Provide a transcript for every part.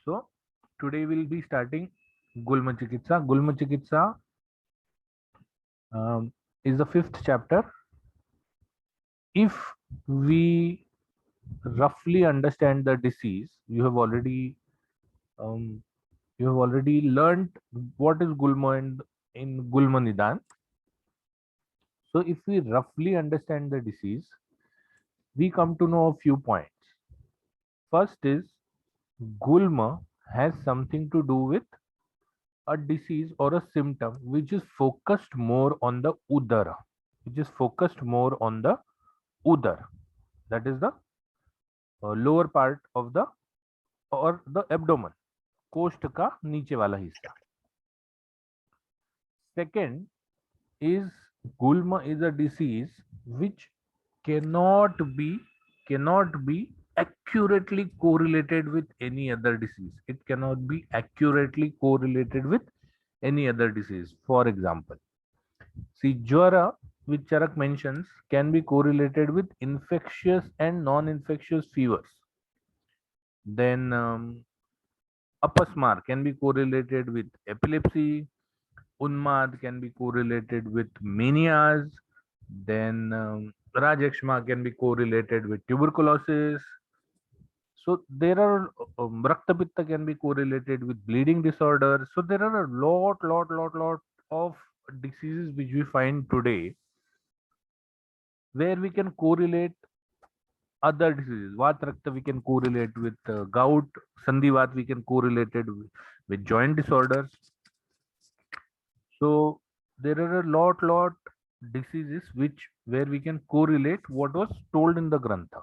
So today we'll be starting Gulma Chikitsa. Gulma Chikitsa is the fifth chapter. If we roughly understand the disease, um, you have already learned what is Gulma in Gulma Nidan. So if we roughly understand the disease, we come to know a few points. First is Gulma has something to do with a disease or a symptom which is focused more on the udara, which is focused more on the udar, that is the lower part of the or the abdomen, कोष्ठ का नीचे वाला हिस्सा. Second is gulma is a disease which cannot be cannot be accurately correlated with any other disease. It cannot be accurately correlated with any other disease. For example, see, Jwara, which Charak mentions, can be correlated with infectious and non-infectious fevers. Then Apasmar can be correlated with epilepsy. Unmad can be correlated with manias. Then Rajekshma can be correlated with tuberculosis. So there are Rakta Pitta can be correlated with bleeding disorders. So there are a lot of diseases which we find today where we can correlate other diseases. Vat Rakta we can correlate with gout. Sandhivat we can correlate it with joint disorders. So there are a lot diseases which where we can correlate what was told in the Grantha.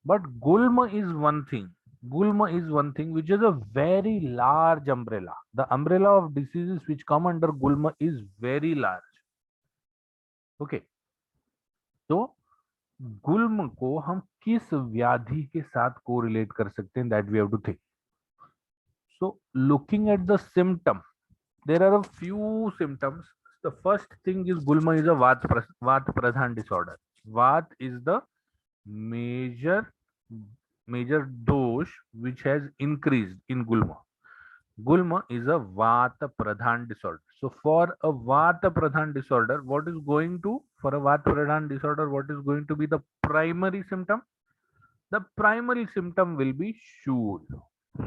But Gulma is one thing. Gulma is one thing which is a very large umbrella. The umbrella of diseases which come under Gulma is very large. Okay. तो गुल्म को हम किस व्याधि के साथ correlate कर सकते हैं, that we have to think. So looking at the symptom, there are a few symptoms. The first thing is gulma is a vata pradhan disorder. Vata is the major major dosh which has increased in gulma. Gulma is a vata pradhan disorder. So for a vata pradhan disorder, for a vata pradhan disorder, what is going to be the primary symptom? The primary symptom will be shul.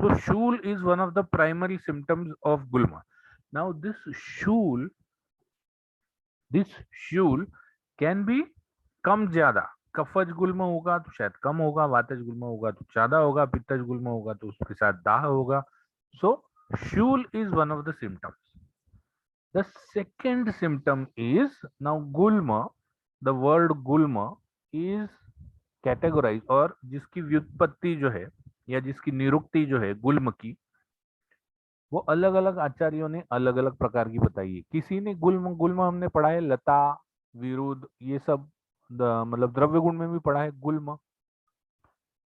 So shul is one of the primary symptoms of gulma. Now this shul can be कम ज्यादा. कफज गुल्म होगा तो शायद कम होगा, वातज गुल्म होगा तो ज्यादा होगा, पित्तज गुल्म होगा तो उसके साथ दाह होगा. So shula is one of the symptoms. The second symptom is now gulma. The word gulma is categorize, और जिसकी व्युत्पत्ति जो है या जिसकी निरुक्ति जो है गुल्म की, वो अलग अलग आचार्यों ने अलग अलग प्रकार की बताई है. किसी ने गुल्म गुल्म हमने पढ़ा है लता, विरुद्ध, ये सब मतलब द्रव्य गुण में भी पढ़ा है. गुल्म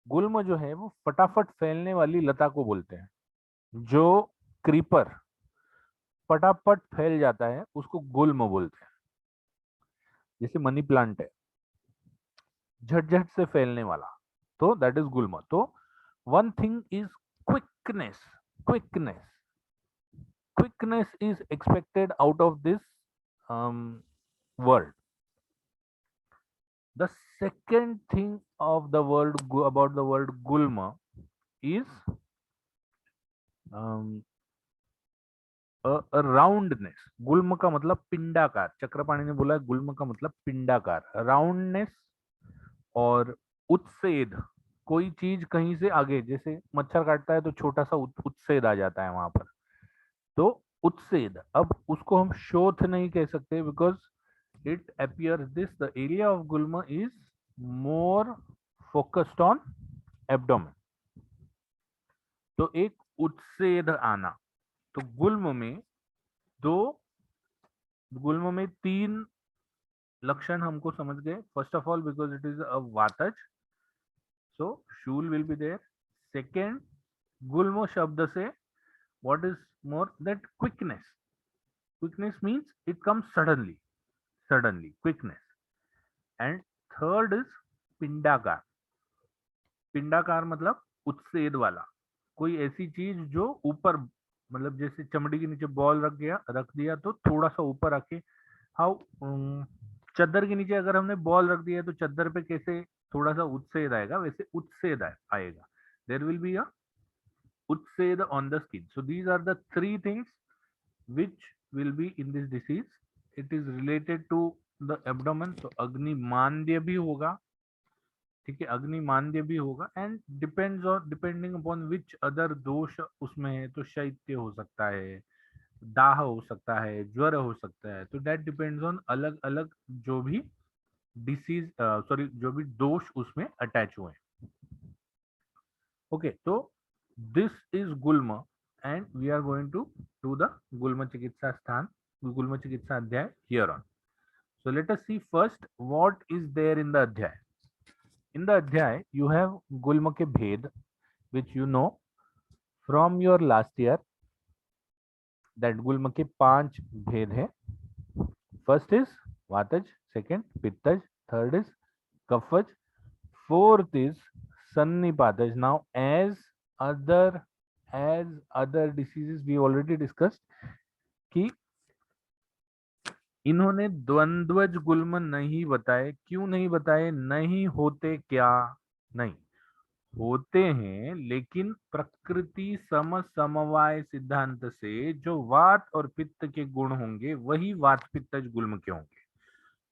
गुल्म जो है वो फटाफट फैलने वाली लता को बोलते हैं. जो क्रीपर फटाफट फैल जाता है उसको गुल्म बोलते हैं. जैसे मनी प्लांट है, झटझट से फैलने वाला, तो दैट इज गुल्म. तो one thing is quickness. Quickness quickness is expected out of this word. The second thing of the word about the word gulma is a roundness. गुल्म का मतलब पिंडाकार. चक्रपाणी ने बोला गुल्म का मतलब पिंडाकार, राउंडनेस और उत्सेद. कोई चीज कहीं से आगे, जैसे मच्छर काटता है तो छोटा सा उत्सेद आ जाता है वहां पर, तो उत्सेद. अब उसको हम शोथ नहीं कह सकते because it appears this the area of gulma is more focused on abdomen. तो एक उत्सेद आना. तो गुल्म में तीन लक्षण हमको समझ गए. First of all because it is a vataja, so shula will be there. Second, गुल्म शब्द से what is more that quickness means it comes suddenly quickness. And third is पिंडाकार. पिंडाकार मतलब उत्सेद वाला. कोई ऐसी चीज जो ऊपर, मतलब जैसे चमड़ी के नीचे बॉल रख दिया तो थोड़ा सा ऊपर आके, हाउ, चादर के नीचे अगर हमने बॉल रख दिया तो चादर पे कैसे थोड़ा सा उच्छेद आएगा, वैसे उच्छेद आएगा, there will be a uchhed on the skin. So these are the three things which will be in this disease. It is related to the abdomen. So अग्निमांद्य भी होगा, ठीक है, अग्निमांद्य भी होगा. एंड डिपेंड्स और डिपेंडिंग अपॉन विच अदर दोष उसमें है, तो शैत्य हो सकता है, दाह हो सकता है, ज्वर हो सकता है. तो दैट डिपेंड्स ऑन अलग अलग जो भी डिसीज, सॉरी, जो भी दोष उसमें अटैच हुए हैं. ओके, तो this is gulma and we are going to do the gulma chikitsa sthana, gulma chikitsa adhyaya here on. So let us see first what is there in the adhyay. In the adhyay you have gulma ke bhed, which you know from your last year, that gulma के 5 भेद है. First is वातज, second पित्तज, third is कफज, fourth is सन्निपातज. Now as other diseases we already discussed कि इन्होंने द्वंद्वज गुल्म नहीं बताए. क्यों नहीं बताए? नहीं होते क्या? नहीं होते हैं, लेकिन प्रकृति सम समवाय सिद्धांत से जो वात और पित्त के गुण होंगे वही वात पित्तज गुल्म के होंगे,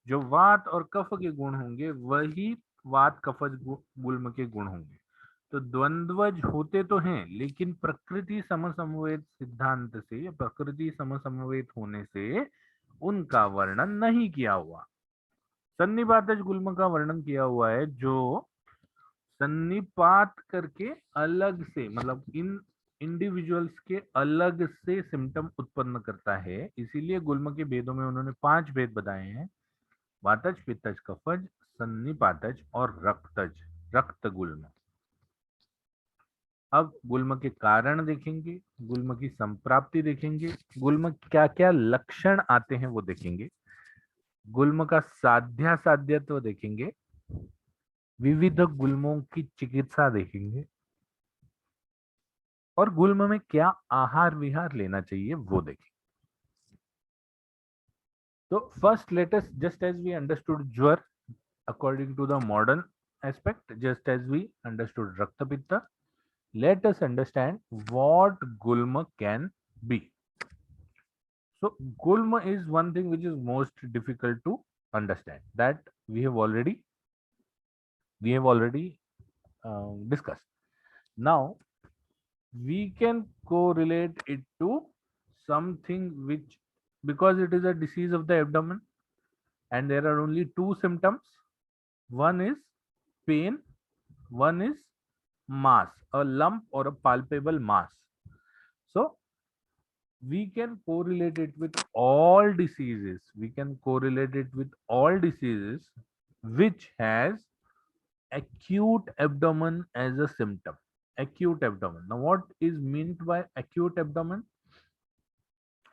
जो वात और कफ के गुण होंगे वही वात कफज गुल्म के गुण होंगे. तो द्वंद्वज होते तो हैं, लेकिन प्रकृति समसमवेत सिद्धांत से या प्रकृति समसमवेत होने से उनका वर्णन नहीं किया हुआ. सन्निपातज गुल्म का वर्णन किया हुआ है, जो सन्निपात करके अलग से, मतलब इन इंडिविजुअल्स के अलग से सिम्टम उत्पन्न करता है. इसीलिए गुल्म के भेदों में उन्होंने 5 भेद बताए हैं: वातज, पित्तज, कफज, सन्निपातज और रक्तज, रक्त गुल्म. अब गुल्म के कारण देखेंगे, गुल्म की संप्राप्ति देखेंगे, गुल्म क्या क्या लक्षण आते हैं वो देखेंगे, गुल्म का साध्यासाध्यत्व देखेंगे, विविध गुल्मों की चिकित्सा देखेंगे, और गुल्म में क्या आहार विहार लेना चाहिए वो देखेंगे. तो first let us, just as we understood ज्वर according to the modern aspect, just as we understood rakta pitta, let us understand what gulma can be. So gulma is one thing which is most difficult to understand, that we have already discussed. Now we can correlate it to something which, because it is a disease of the abdomen and there are only 2 symptoms, one is pain, one is mass, a lump or a palpable mass. So we can correlate it with all diseases. We can correlate it with all diseases which has acute abdomen as a symptom. Acute abdomen. Now, what is meant by acute abdomen?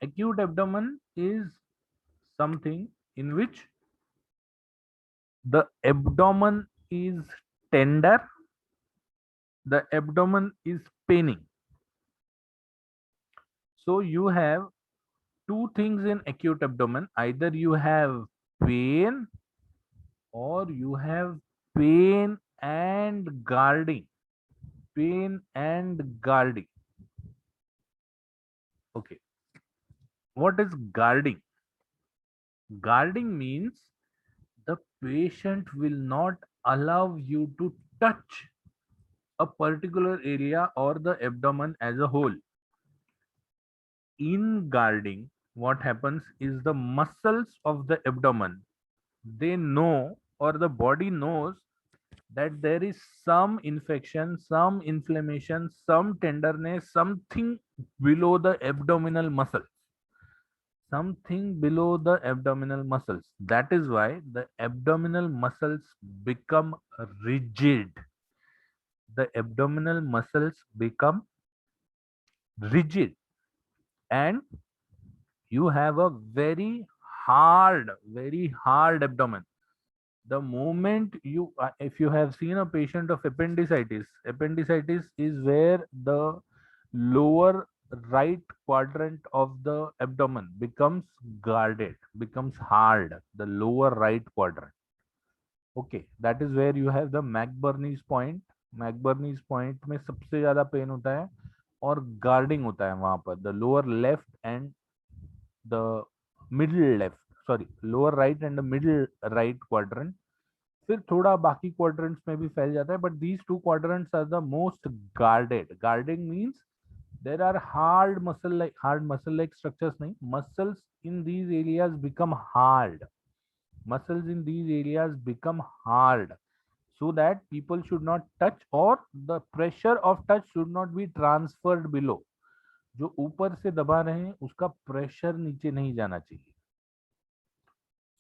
Acute abdomen is something in which the abdomen is tender, the abdomen is paining. So you have 2 things in acute abdomen: either you have pain or you have pain and guarding. Pain and guarding. Okay, what is guarding? Guarding means the patient will not allow you to touch a particular area or the abdomen as a whole. In guarding, what happens is the muscles of the abdomen, they know, or the body knows, that there is some infection, some inflammation, some tenderness, something below the abdominal muscles. Something below the abdominal muscles. That is why the abdominal muscles become rigid. The abdominal muscles become rigid and you have a very hard abdomen. The moment you if you have seen a patient of appendicitis is where the lower right quadrant of the abdomen becomes guarded, becomes hard, the lower right quadrant. Okay, that is where you have the McBurney's point. McBurney's point में सबसे ज्यादा pen होता है और guarding होता है वहां पर, the lower left and the middle left, sorry lower right and the middle right quadrant. फिर थोड़ा बाकी क्वाड्रेंट्स में भी फैल जाता है, but these two quadrants are the most guarded. Guarding means there are hard muscle like structures नहीं, muscles in these areas become hard. Muscles in these areas become hard so that people should not touch, or the pressure of touch should not be transferred below. जो ऊपर से दबा रहे हैं उसका pressure नीचे नहीं जाना चाहिए.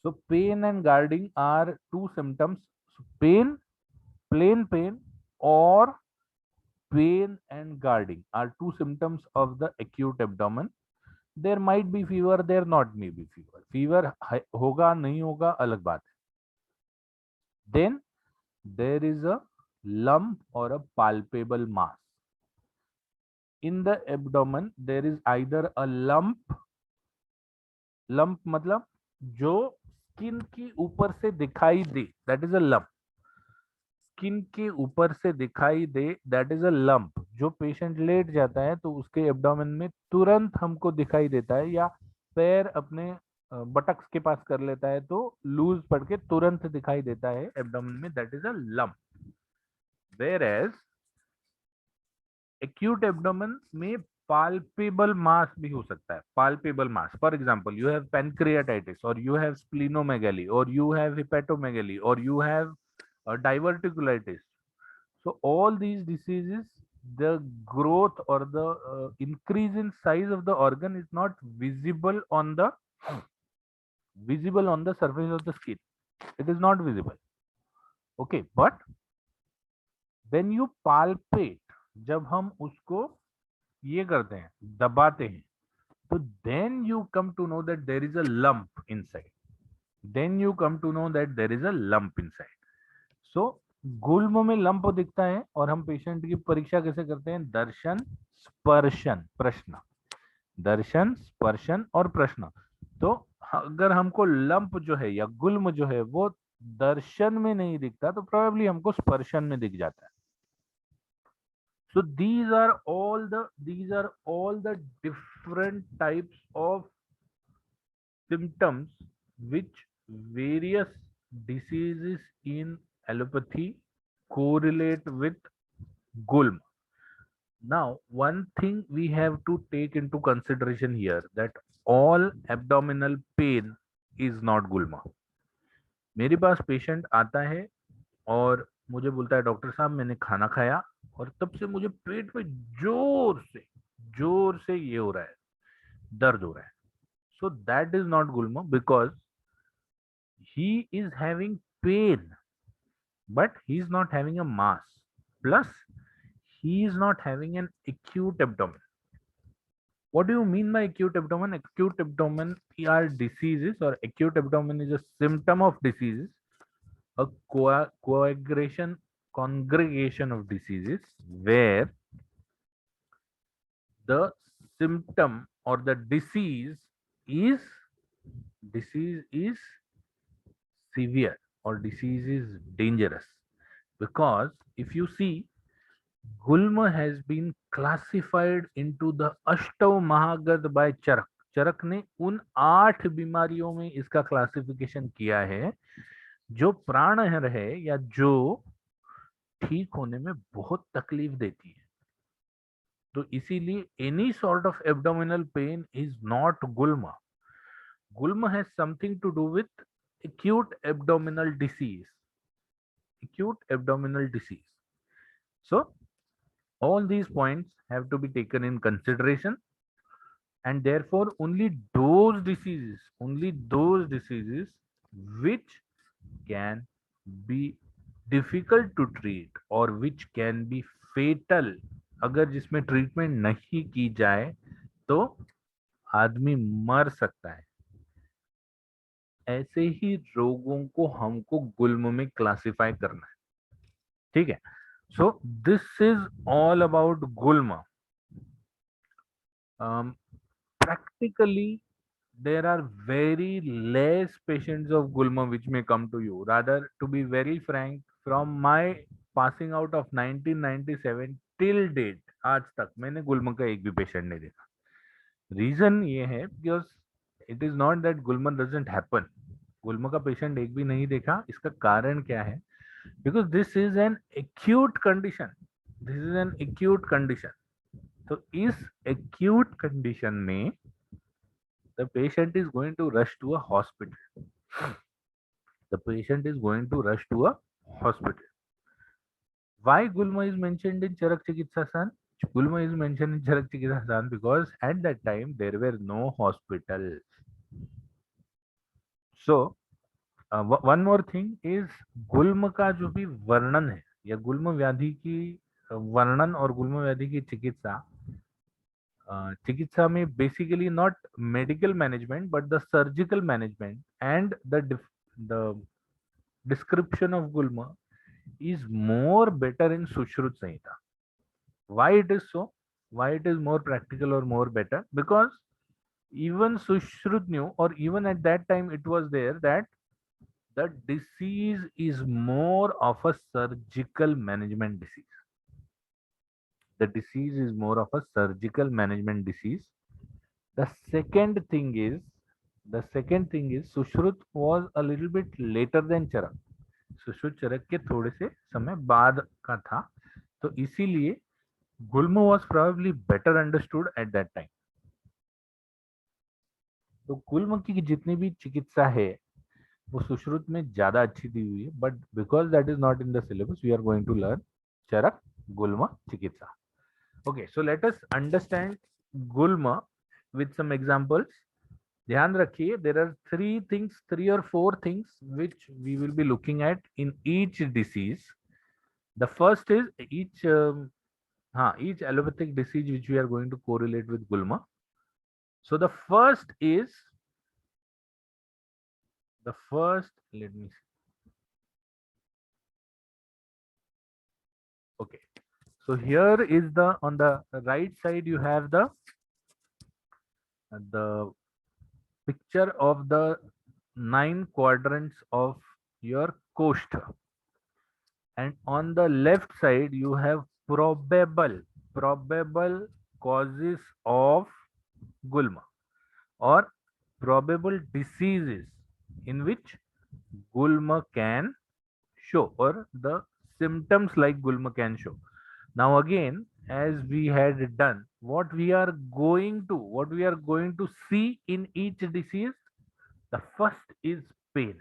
So pain and guarding are two symptoms. So pain, plain pain, or pain and guarding are two symptoms of the acute abdomen. There might be fever, there not may be fever. Fever होगा नहीं होगा अलग बात है. Then there is a lump or a palpable mass in the abdomen. There is either a lump मतलब जो skin की ऊपर से दिखाई दे, that is a lump. Skin के ऊपर से दिखाई दे, दैट इज अ लंप. जो पेशेंट लेट जाता है तो उसके एब्डोमेन में तुरंत हमको दिखाई देता है, या पैर अपने बटक्स के पास कर लेता है तो लूज पड़ के तुरंत दिखाई देता है एब्डोमेन में, that is a lump. Whereas acute abdomen में palpable mass भी हो सकता है. Palpable mass, for example, you have pancreatitis, or you have splenomegaly, or you have hepatomegaly, or you have diverticulitis. So all these diseases, the growth or the increase in size of the organ is not visible on the surface of the skin. It is not visible. Okay, but when you palpate, जब हम उसको ये करते हैं, दबाते हैं, तो then you come to know that there is a lump inside. Then you come to know that there is a lump inside. So गुल्म में लंप दिखता है और हम पेशेंट की परीक्षा कैसे करते हैं? दर्शन, स्पर्शन, प्रश्न. दर्शन, स्पर्शन और प्रश्न. तो अगर हमको लंप जो है या गुल्म जो है वो दर्शन में नहीं दिखता तो प्रोबेबली हमको स्पर्शन में दिख जाता है. So these are all the different types of symptoms which various diseases in allopathy correlate with gulm. Now, one thing we have to take into consideration here, that all abdominal pain is not gulma. मेरे पास patient आता है और मुझे बोलता है doctor साहब मैंने खाना खाया और तब से मुझे पेट में जोर से ये हो रहा है, दर्द हो रहा है. So that is not gulma because he is having pain, but he is not having a mass. Plus, he is not having an acute abdomen. What do you mean by acute abdomen? Acute abdomen are diseases, or acute abdomen is a symptom of diseases, a congregation of diseases where the symptom or the disease is severe or disease is dangerous. Because if you see, Gulma has been classified into the Ashtav Mahagad by चरक. चरक ने उन 8 बीमारियों में इसका classification किया है जो प्राणहर है या जो ठीक होने में बहुत तकलीफ देती है. तो इसीलिए any sort of abdominal pain is not gulma. Gulma has something to do with acute abdominal disease. So all these points have to be taken in consideration, and therefore only those diseases which can be difficult to treat or which can be fatal, अगर जिसमें treatment नहीं की जाए तो आदमी मर सकता है. ऐसे ही रोगों को हमको गुल्म में क्लासिफाई करना है, ठीक है। So this is all about gulma. Practically, there are very less patients of gulma which may come to you. Rather, to be very frank, from my passing out of 1997 till date, आज तक मैंने गुल्म का एक भी पेशेंट नहीं देखा. Reason ये है because it is not that gulma doesn't happen. गुल्म का पेशेंट एक भी नहीं देखा. इसका कारण क्या है? Because this is an acute condition. This is an acute condition. तो इस एक्यूट कंडीशन में the patient is going to rush to a hospital. The patient is going to rush to a hospital. Why Gulma is mentioned in Charak Chikitsasan? Gulma is mentioned in Charak Chikitsasan because at that time there were no hospitals. So one more thing is गुल्म का जो भी वर्णन है या गुल्म व्याधि की वर्णन और गुल्म व्याधि की चिकित्सा, चिकित्सा में basically not medical management but the surgical management and the description of Gulma is more better in Sushrut Samhita. Why it is so? Why it is more practical or more better? Because even Sushrut knew, or even at that time it was there, that the disease is more of a surgical management disease. The disease is more of a surgical management disease. The second thing is Sushrut was a little bit later than Charak. Sushrut Charak के थोड़े से समय बाद का था, तो इसीलिए gulma was probably better understood at that time. तो गुल्म की जितनी भी चिकित्सा है वो सुश्रुत में ज्यादा अच्छी दी हुई है, but because that is not in the syllabus we are going to learn Charak gulma chikitsa. Okay, so let us understand gulma with some examples. ध्यान रखिए, देर आर थ्री और four things which we will be looking at in each disease. The first is each allopathic disease which we are going to correlate with gulma. So the first, let me see. Okay, so here is on the right side you have the picture of the 9 quadrants of your koshtha, and on the left side you have probable causes of gulma or probable diseases in which gulma can show, or the symptoms like gulma can show. Now again, as we had done, what we are going to see in each disease, the first is pain.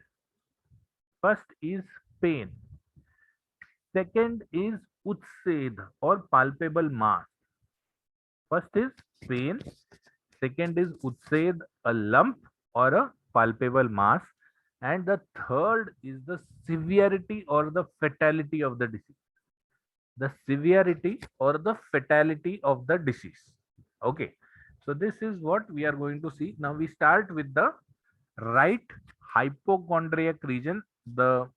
Second is utsed or palpable mass. First is pain. Second is utsed, a lump or a palpable mass. And the third is the severity or the fatality of the disease. The severity or the fatality of the disease. Okay. So this is what we are going to see. Now we start with the right hypochondriac region. The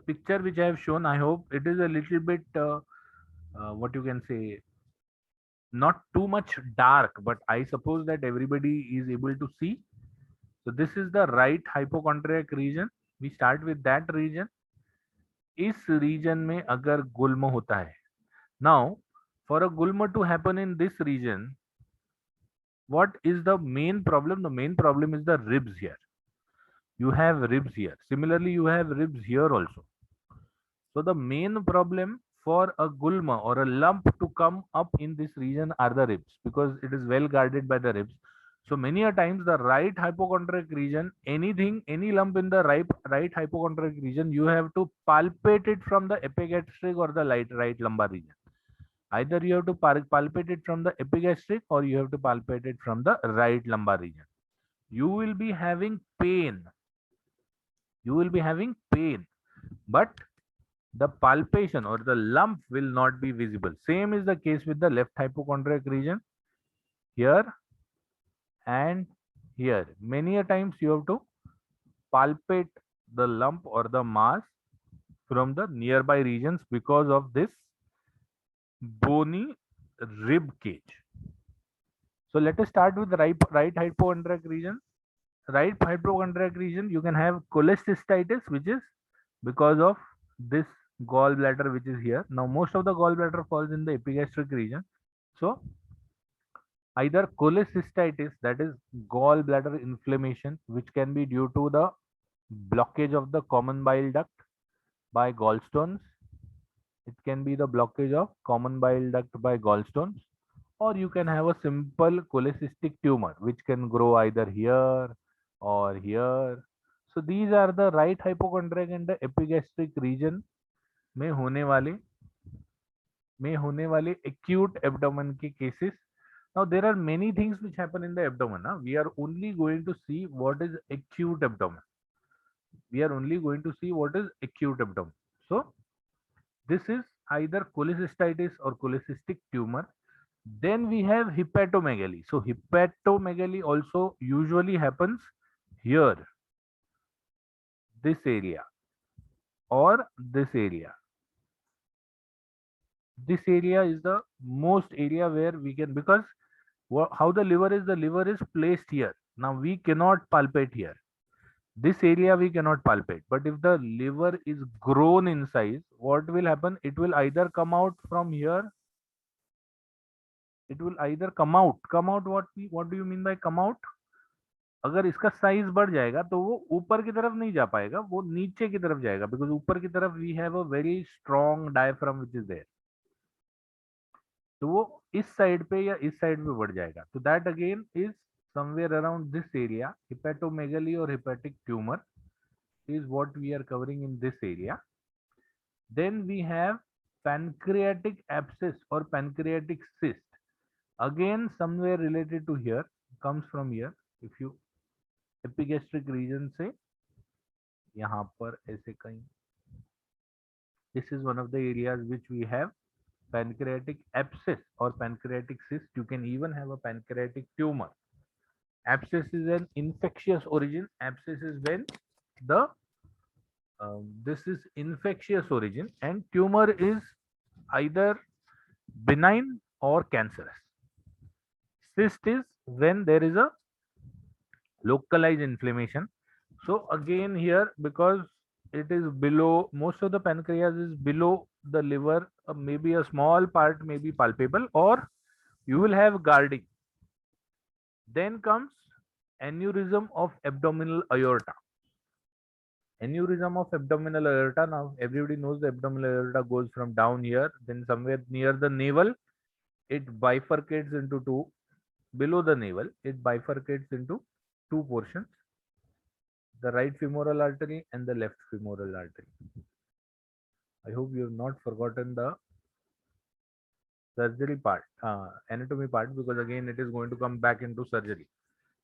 picture which I have shown, I hope it is a little bit what you can say, not too much dark, but I suppose that everybody is able to see. So this is the right hypochondriac region. We start with that region. इस region में अगर गुल्म होता है, now for a gulma to happen in this region, what is the main problem? The main problem is the ribs here. You have ribs here. Similarly, you have ribs here also. So the main problem for a gulma or a lump to come up in this region are the ribs, because it is well guarded by the ribs. So many a times the right hypochondriac region, any lump in the right hypochondriac region, you have to palpate it from the epigastric or the right lumbar region. Either you have to palpate it from the epigastric or you have to palpate it from the right lumbar region. You will be having pain. But the palpation or the lump will not be visible. Same is the case with the left hypochondriac region, here and here. Many a times you have to palpate the lump or the mass from the nearby regions because of this bony rib cage. So let us start with the right hypochondriac region. Right hypochondriac region, you can have cholecystitis, which is because of this gallbladder which is here. Now most of the gallbladder falls in the epigastric region. So either cholecystitis, that is gallbladder inflammation, which can be due to the blockage of the common bile duct by gallstones. It can be the blockage of common bile duct by gallstones, or you can have a simple cholecystic tumor which can grow either here or here. So these are the right hypochondriac and the epigastric region में होने वाले acute abdomen के cases. Now there are many things which happen in the abdomen. We are only going to see what is acute abdomen. So this is either cholecystitis or cholecystic tumor. Then we have hepatomegaly. So hepatomegaly also usually happens here, this area, or this area. This area is the most area where we can, because how the liver is placed here. Now we cannot palpate here. This area we cannot palpate, but if the liver is grown in size, what will happen? It will either come out from here. It will either come out. What do you mean by come out? अगर इसका size बढ़ जाएगा तो वो ऊपर की तरफ नहीं जा पाएगा, वो नीचे की तरफ जाएगा, बिकॉज ऊपर की तरफ we have a very strong diaphragm which is there. तो वो इस साइड पे या इस साइड पे बढ़ जाएगा. तो that again is somewhere around this area. Hepatomegaly or hepatic tumor is what we are covering in this area. Then we have pancreatic abscess or pancreatic cyst. Again somewhere related to here, comes from here. If you epigastric region से यहाँ पर ऐसे कहीं, this is one of the areas which we have pancreatic abscess or pancreatic cyst. You can even have a pancreatic tumor. Abscess is an infectious origin. Abscess is when the this is infectious origin, and tumor is either benign or cancerous. Cyst is when there is a localized inflammation. So again here, because it is below, most of the pancreas is below the liver, maybe a small part may be palpable, or you will have guarding. Then comes aneurysm of abdominal aorta. Aneurysm of abdominal aorta. Now everybody knows the abdominal aorta goes from down here, then somewhere near the navel, it bifurcates into two. Below the navel, it bifurcates into two portions, the right femoral artery and the left femoral artery. I hope you have not forgotten the surgery part, anatomy part, because again it is going to come back into surgery.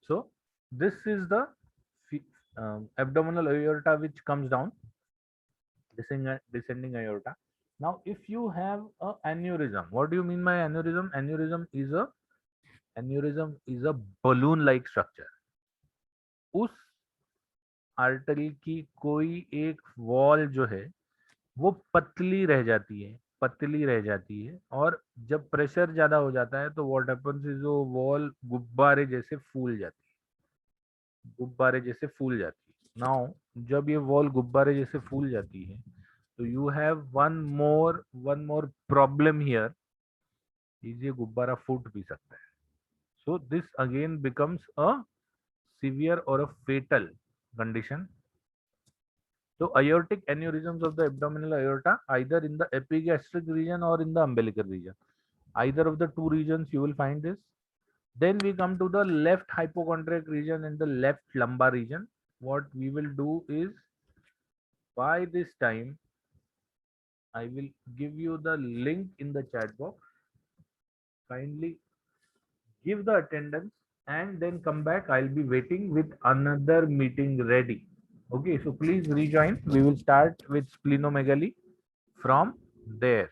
So this is the abdominal aorta which comes down, descending aorta. Now if you have a aneurysm, what do you mean by aneurysm? Aneurysm is a balloon like structure. उस artery की कोई एक wall जो है वो पतली रह जाती है, और जब प्रेशर ज्यादा हो जाता है तो व्हाट हैपेंस इज वो वॉल गुब्बारे जैसे फूल जाती है. नाउ जब ये वॉल गुब्बारे जैसे फूल जाती है तो you have one more problem here, ये गुब्बारा फूट भी सकता है. So this again becomes a severe or a fatal condition. So aortic aneurysms of the abdominal aorta, either in the epigastric region or in the umbilical region, either of the two regions you will find this. Then we come to the left hypochondriac region and the left lumbar region. What we will do is, by this time I will give you the link in the chat box. Kindly give the attendance and then come back. I'll be waiting with another meeting ready. Okay, so please rejoin. We will start with splenomegaly from there.